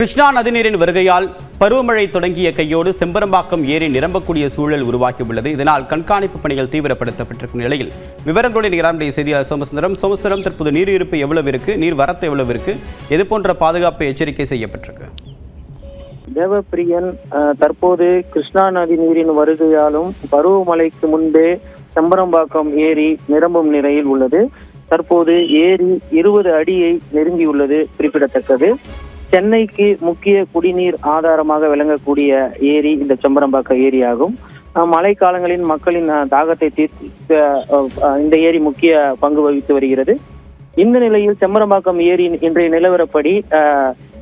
கிருஷ்ணா நதிநீரின் வருகையால் பருவமழை தொடங்கிய கையோடு செம்பரம்பாக்கம் ஏரி நிரம்பக்கூடிய சூழல் உருவாக்கியுள்ளது. இதனால் கண்காணிப்பு பணிகள் தீவிரப்படுத்தப்பட்டிருக்கும் நிலையில் விவரங்களுடன் இரானுடைய செய்தியாளர் சோமசுந்தரம் தற்போது நீர் இருப்பு எவ்வளவு இருக்கு, நீர் வரத்து எவ்வளவு இருக்கு, எது போன்ற பாதுகாப்பு எச்சரிக்கை செய்யப்பட்டிருக்கு? தேவப்பிரியன், தற்போது கிருஷ்ணா நதி நீரின் வருகையாலும் பருவமழைக்கு முன்பே செம்பரம்பாக்கம் ஏரி நிரம்பும் நிலையில் உள்ளது. தற்போது ஏரி 20 அடியை நெருங்கியுள்ளது குறிப்பிடத்தக்கது. சென்னைக்கு முக்கிய குடிநீர் ஆதாரமாக விளங்கக்கூடிய ஏரி இந்த செம்பரம்பாக்கம் ஏரி ஆகும். மழை காலங்களின் மக்களின் தாகத்தை தீர்க்க இந்த ஏரி முக்கிய பங்கு வகித்து வருகிறது. இந்த நிலையில் செம்பரம்பாக்கம் ஏரி இன்றைய நிலவரப்படி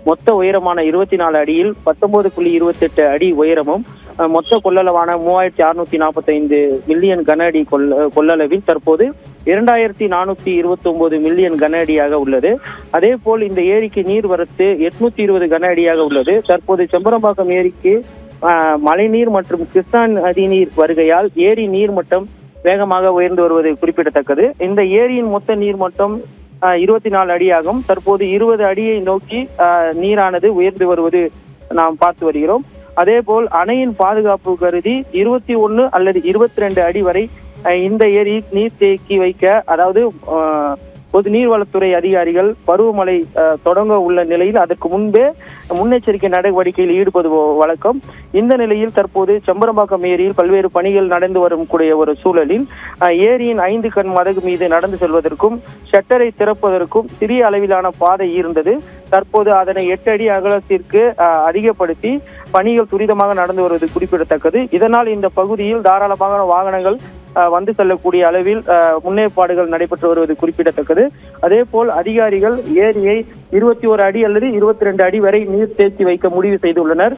மொத்த உயரமான 24 அடியில் 19.28 அடி உயரமும் மொத்த கொள்ளளவான 3645 மில்லியன் கன அடி கொள்ளளவில் தற்போது 2429 மில்லியன் கன அடியாக உள்ளது. அதே போல் இந்த ஏரிக்கு நீர் வரத்து 820 கன அடியாக உள்ளது. தற்போது செம்பரம்பாக்கம் ஏரிக்கு மழைநீர் மற்றும் கிருஷ்ணா நதி நீர் வருகையால் ஏரி நீர்மட்டம் வேகமாக உயர்ந்து வருவது குறிப்பிடத்தக்கது. இந்த ஏரியின் மொத்த நீர்மட்டம் 24 அடியாகும். தற்போது 20 அடியை நோக்கி நீரானது உயர்ந்து வருவது நாம் பார்த்து வருகிறோம். அதே போல் அணையின் பாதுகாப்பு கருதி 21 அல்லது 22 அடி வரை இந்த ஏரி நீர் தேக்கி வைக்க, அதாவது பொது நீர்வளத்துறை அதிகாரிகள் பருவமழை தொடங்க உள்ள நிலையில் அதற்கு முன்பே முன்னெச்சரிக்கை நடவடிக்கையில் ஈடுபது வழக்கம். இந்த நிலையில் தற்போது செம்பரம்பாக்கம் ஏரியில் பல்வேறு பணிகள் நடந்து வரும் கூடிய ஒரு சூழலில் ஏரியின் 5 கண் மதகு மீது நடந்து செல்வதற்கும் ஷட்டரை திறப்பதற்கும் சிறிய அளவிலான பாதை இருந்தது. தற்போது அதனை 8 அடி அகலத்திற்கு அதிகப்படுத்தி பணிகள் துரிதமாக நடந்து வருவது குறிப்பிடத்தக்கது. இதனால் இந்த பகுதியில் தாராளமாக வாகனங்கள் வந்து செல்லக்கூடிய அளவில் முன்னேற்பாடுகள் நடைபெற்று வருவது குறிப்பிடத்தக்கது. அதே போல் அதிகாரிகள் ஏரியை 21 அடி அல்லது 22 அடி வரை நீர் தேக்கி வைக்க முடிவு செய்துள்ளனர்.